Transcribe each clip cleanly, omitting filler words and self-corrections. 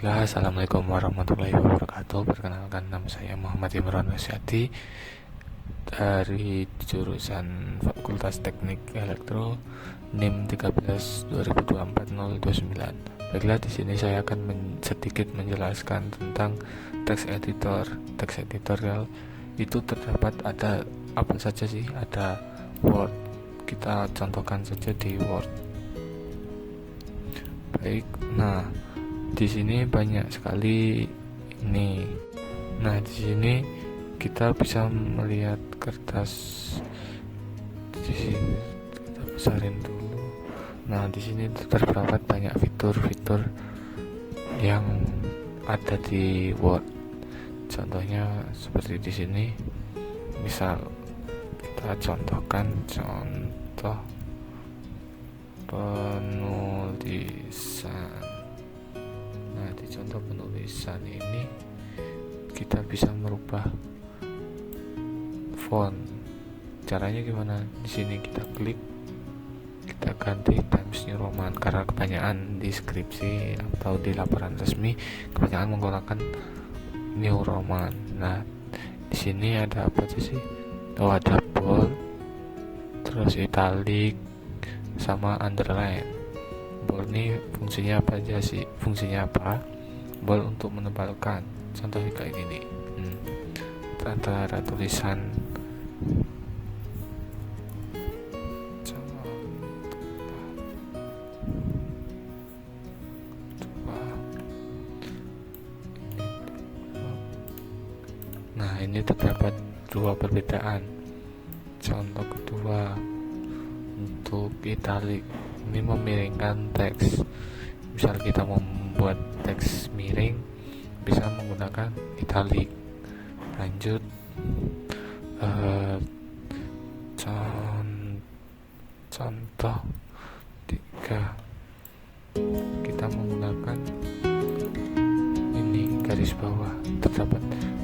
Assalamualaikum warahmatullahi wabarakatuh. Perkenalkan, nama saya Muhammad Imran Wasyati dari jurusan Fakultas Teknik Elektro, NIM 13 2024 029. Baiklah, di sini saya akan sedikit menjelaskan tentang text editor. Text editorial itu terdapat ada apa saja sih? Ada Word. Kita contohkan saja di Word. Baik, nah di sini banyak sekali ini. Nah, di sini kita bisa melihat kertas. Di sini kita besarin dulu. Nah, di sini terdapat banyak fitur-fitur yang ada di Word. Contohnya seperti di sini. Misal kita contohkan contoh penulisan. Nah, di contoh penulisan ini kita bisa merubah font. Caranya gimana? Di sini kita klik, kita ganti Times New Roman, karena kebanyakan di skripsi atau di laporan resmi kebanyakan menggunakan New Roman. Nah, di sini ada apa aja sih? Oh, ada bold, terus italic, sama underline. Bold ini fungsinya apa aja sih? Fungsinya apa? Bold untuk menebalkan. Contohnya kayak gini. Antara tulisan Nah, ini terdapat dua perbedaan. Contoh kedua, untuk italic ini memiringkan teks. Misal kita membuat teks miring, bisa menggunakan italic. Lanjut, contoh 3, kita menggunakan ini garis bawah. Terdapat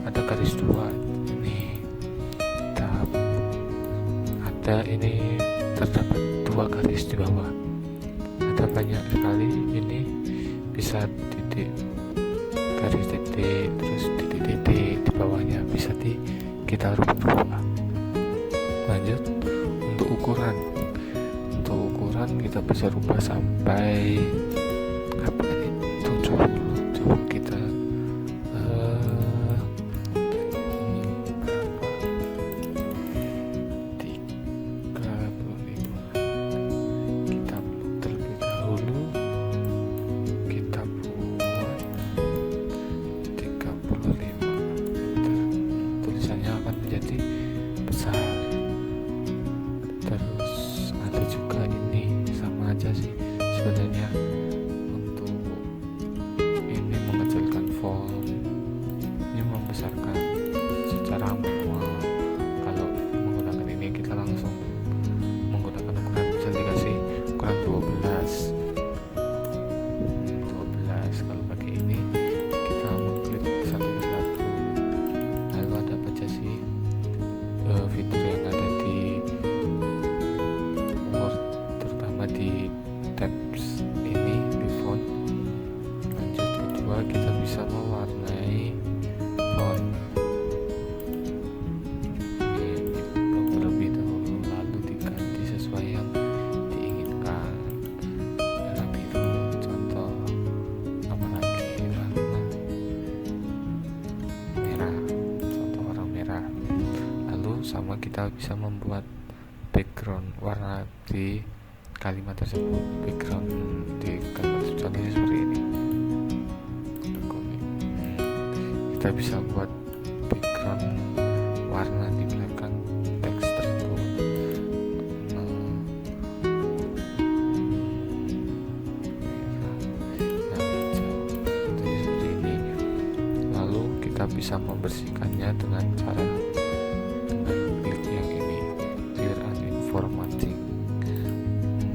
ada garis 2 ini, ada ini terdapat 2 garis di bawah. Ada banyak sekali ini, bisa titik, garis titik, terus titik-titik di bawahnya bisa kita rubah. Lanjut, untuk ukuran kita bisa rubah sampai apa ini, 70. Coba kita menjadi besar. Terus ada juga ini, sama aja sih sebenarnya. Untuk ini mengecilkan font, ini membesarkan secara manual. Kalau menggunakan ini kita langsung menggunakan ukuran, bisa dikasih ukuran 12. Kalau pakai ini kita mengklik satu persatu. Lalu ada apa aja sih fitur yang ada di Word, terutama di tabs ini, di font. Lanjut, kedua, kita bisa mewarnai font ini terlebih dahulu, lalu diganti sesuai yang diinginkan. Merah biru, contoh apalagi, warna merah, contoh orang merah. Sama kita bisa membuat background warna di kalimat tersebut. Background di kalimat contohnya seperti ini. Kita bisa buat background warna di belakang teks tersebut. Seperti ini. Lalu kita bisa membersihkannya dengan cara klik yang ini, clear and informative.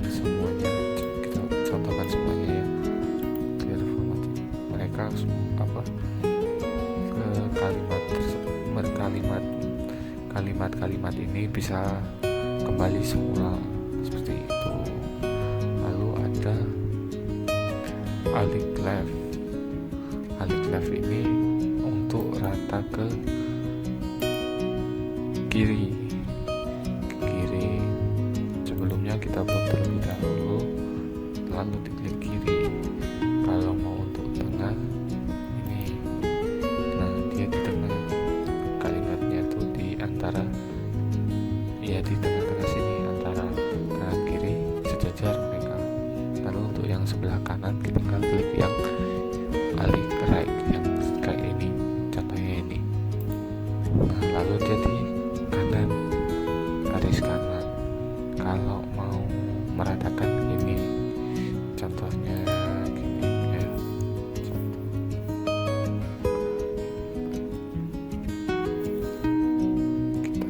Semuanya kita contohkan semuanya ya, clear informative. Mereka kalimat ini bisa kembali semula seperti itu. Lalu ada alif left. alik left ini untuk rata ke kiri. Sebelumnya kita blok terlebih dahulu, lalu diklik kiri. Kalau mau untuk tengah ini, nah dia di tengah, kalimatnya tuh di antara, ya di tengah-tengah sini antara kanan kiri sejajar mereka. Lalu untuk yang sebelah kanan kita tinggal klik yang alik right yang kayak ini, contohnya ini. Nah lalu jadi kanan, garis kanan. Kalau mau meratakan ini, contohnya gini ya, kita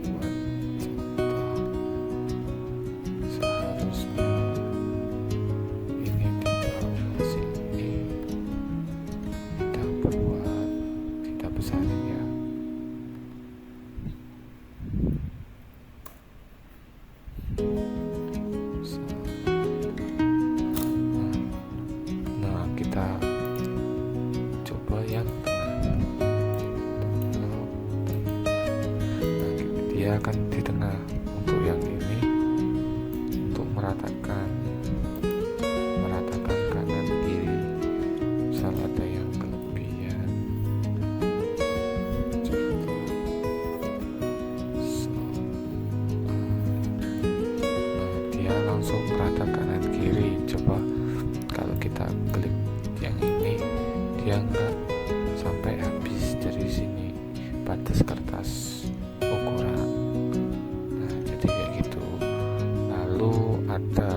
buat contoh, seharusnya ini di bawah sini, kita besarin ya. Nah kita coba yang tengah. Nah dia akan di tengah. Untuk yang ini, untuk meratakan kanan kiri, misal ada yang kelebihan, langsung merata kanan kiri. Coba kalau kita klik yang ini, dia enggak sampai habis dari sini batas kertas ukuran. Nah jadi kayak gitu. Lalu ada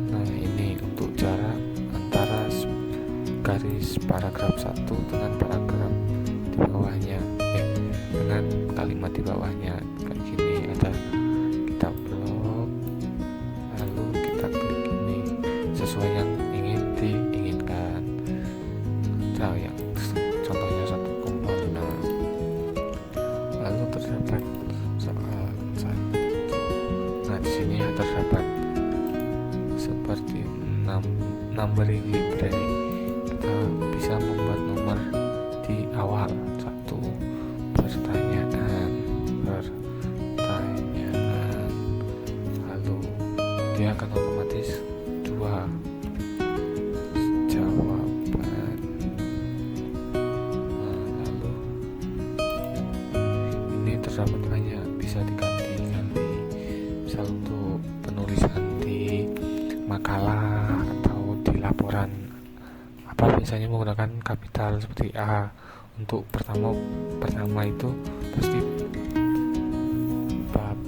nah ini untuk jarak antara garis paragraf 1 dengan paragraf di bawahnya, dengan kalimat di bawahnya kayak gini. Ada kita blok, lalu kita klik ini sesuai yang ingin diinginkan. Nah yang contohnya 1,5, lalu terdapat soal 1. Nah di sini terdapat seperti numbering library. Kita bisa membuat nomor di awal, 1 pertanyaan, lalu dia akan otomatis 2 jawaban. Nah, lalu ini terdapat banyak, bisa diganti-ganti, misal untuk penulisan di makalah atau di laporan apa, biasanya menggunakan kapital seperti A. Untuk pertama itu pasti bab.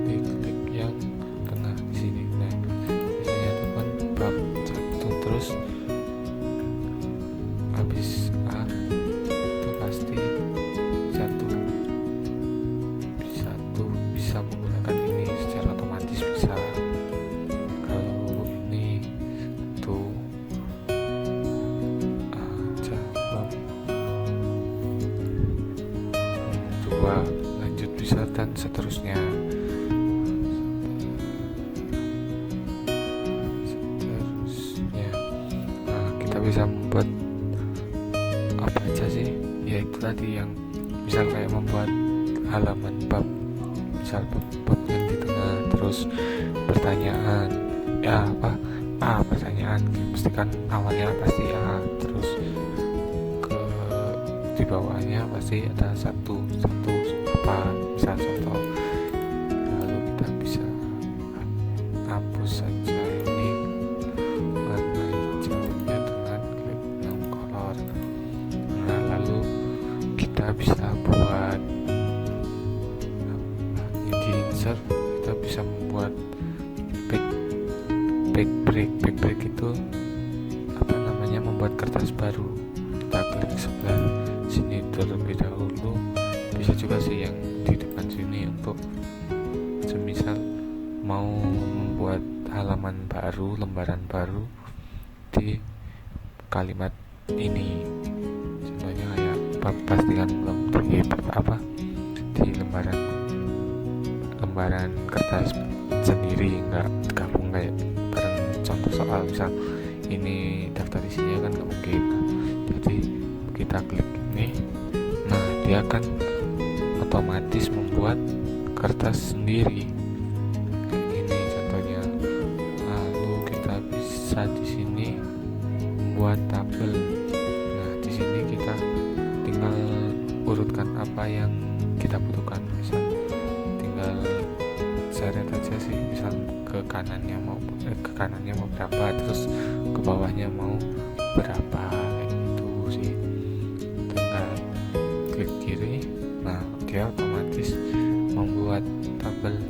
Diklik yang tengah di sini. Nah, biasanya itu kan bab 1 terus habis A itu pasti 1 bisa menggunakan ini secara otomatis, bisa. Kalau ini tuh jawab 2 lanjut bisa, dan seterusnya. Nah kita bisa membuat apa aja sih, ya itu tadi yang misal kayak membuat halaman bab, misal bab yang di tengah, terus pertanyaan ya apa pertanyaan, pastikan awalnya pasti A, terus ke di bawahnya pasti ada satu apa, misal contoh. Lalu kita bisa hapus saja ini warna hijaunya dengan klik non color. Nah lalu kita bisa buat di insert, kita bisa membuat back itu apa namanya, membuat kertas baru. Kita klik sebelah sini terlebih dahulu, bisa juga sih yang di depan sini untuk semisal mau membuat halaman baru, lembaran baru di kalimat ini. Contohnya kayak pastikan belum di lembaran kertas sendiri, nggak gabung kayak bareng contoh soal. Misal ini daftar isinya kan nggak mungkin, jadi kita klik ini, nah dia akan otomatis membuat kertas sendiri kayak gini contohnya. Lalu kita bisa di sini membuat tabel. Nah di sini kita tinggal urutkan apa yang kita butuhkan, misal tinggal seret aja sih, misal ke kanannya mau berapa, terus ke bawahnya mau berapa, kayak gitu sih. Tinggal klik kiri, nah dia otomatis membuat tabel.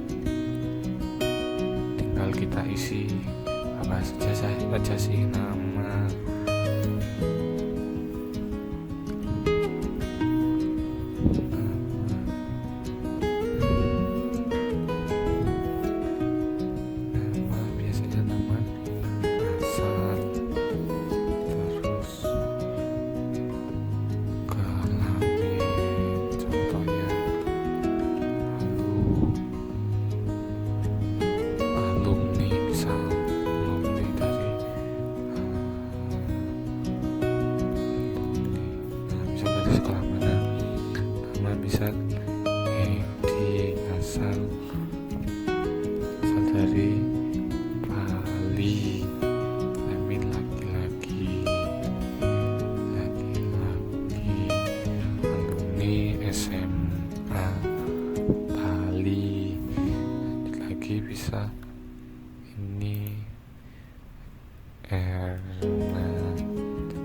Tinggal kita isi apa saja sih, nama, biasanya nama, asal, terus kelamin contohnya, lalu alumni, misal alumni dari nah bisa dari sekolah mana, nama bisa Edi, asal dari Bali, kelamin laki-laki, alumni SMA Bali. Lagi bisa ini Erna,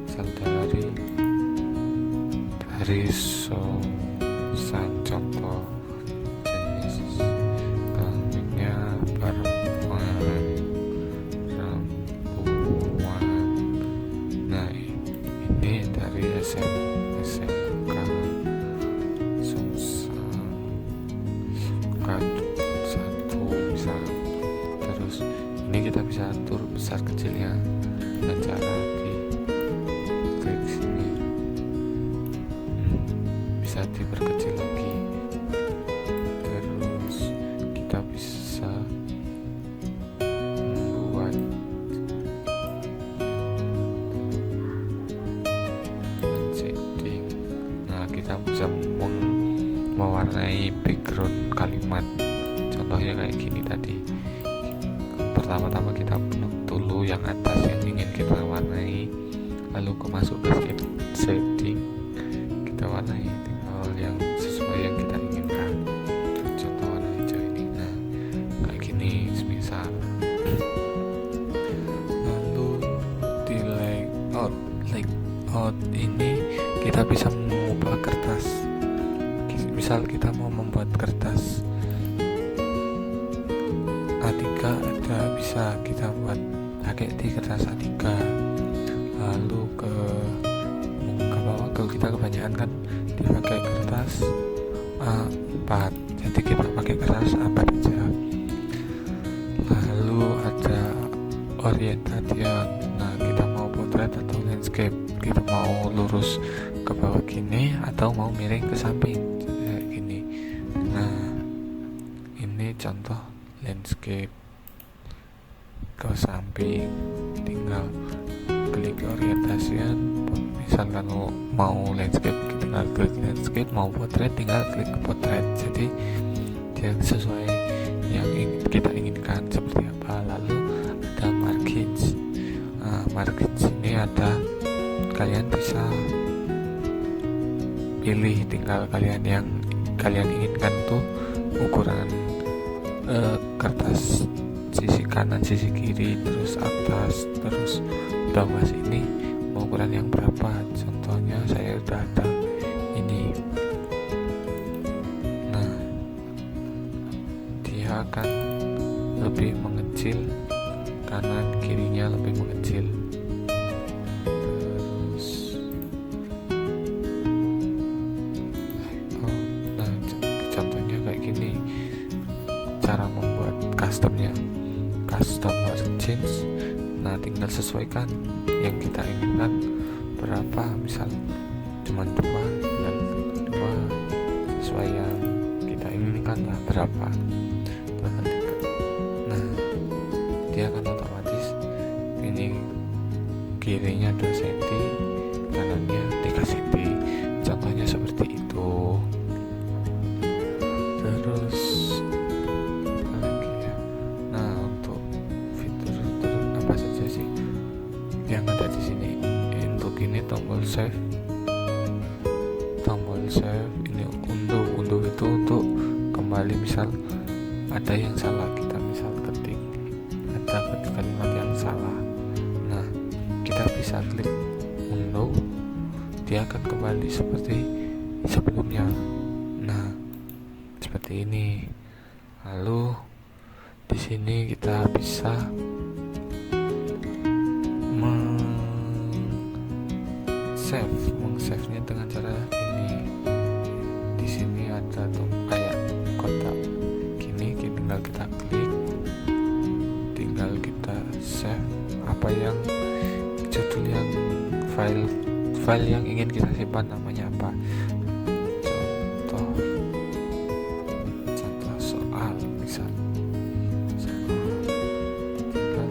asal dari Sosan, contoh jenis kelaminnya perempuan. Nah ini dari SMK Sungsang satu misal. Terus ini kita bisa atur besar kecilnya dengan cara di klik sini, bisa diperkecil lagi. Terus kita bisa membuat shading. Nah kita bisa mewarnai background kalimat, contohnya kayak gini tadi. Pertama-tama kita bentuk dulu yang atas yang ingin kita warnai, lalu masuk ke shading, kita warnai tinggal yang sesuai yang kita inginkan. Contoh warna hijau ini, nah kayak gini semisal. Lalu di layout ini kita bisa mengubah kertas. Misal kita mau membuat kertas A3 ada, bisa kita buat pakai di kertas A3. Lalu ke bawah, kalau kita kebanyakan kan dipakai kertas A4, jadi kita pakai kertas A4 aja. Lalu ada orientation, nah kita mau potret atau landscape, kita mau lurus ke bawah gini atau mau miring ke samping kayak gini. Nah ini contoh landscape ke samping, tinggal klik orientation. Misal kalau mau landscape tinggal klik landscape, mau potret tinggal klik potret, jadi dia sesuai yang kita inginkan seperti apa. Lalu ada margins. Margins ini ada, kalian bisa pilih, tinggal kalian inginkan tuh ukuran kertas sisi kanan, sisi kiri, terus atas, terus bawah sini mau ukuran yang berapa. Contohnya saya udah ada ini. Nah dia akan lebih mengecil, kanan kirinya lebih mengecil. Terus nah contohnya kayak gini cara membuat custom change. Nah, tinggal sesuaikan yang kita inginkan berapa, misal cuma 2, tinggal 2 sesuai yang kita inginkan lah berapa. Nah, dia akan otomatis ini kirinya 2 cm, kanannya 3 cm, contohnya seperti itu. Terus apa lagi ya? Nah, untuk fitur-fitur apa saja sih yang ada di sini? Untuk ini tombol save ini unduh itu untuk kembali, misal ada yang salah, kita misal ketik kalimat yang salah, nah kita bisa klik unduh, dia akan kembali seperti sebelumnya. Nah, seperti ini. Lalu di sini kita bisa meng-save-nya dengan cara ini. Di sini ada tuh kayak kotak gini, tinggal kita klik, tinggal kita save apa yang judul yang file yang ingin kita simpan, namanya apa, contoh soal misal, tinggal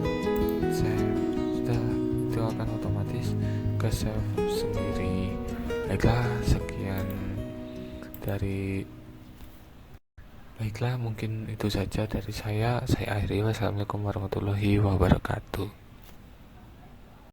save, sudah, itu akan otomatis ke save sendiri. Baiklah, mungkin itu saja dari saya akhiri. Wassalamualaikum warahmatullahi wabarakatuh.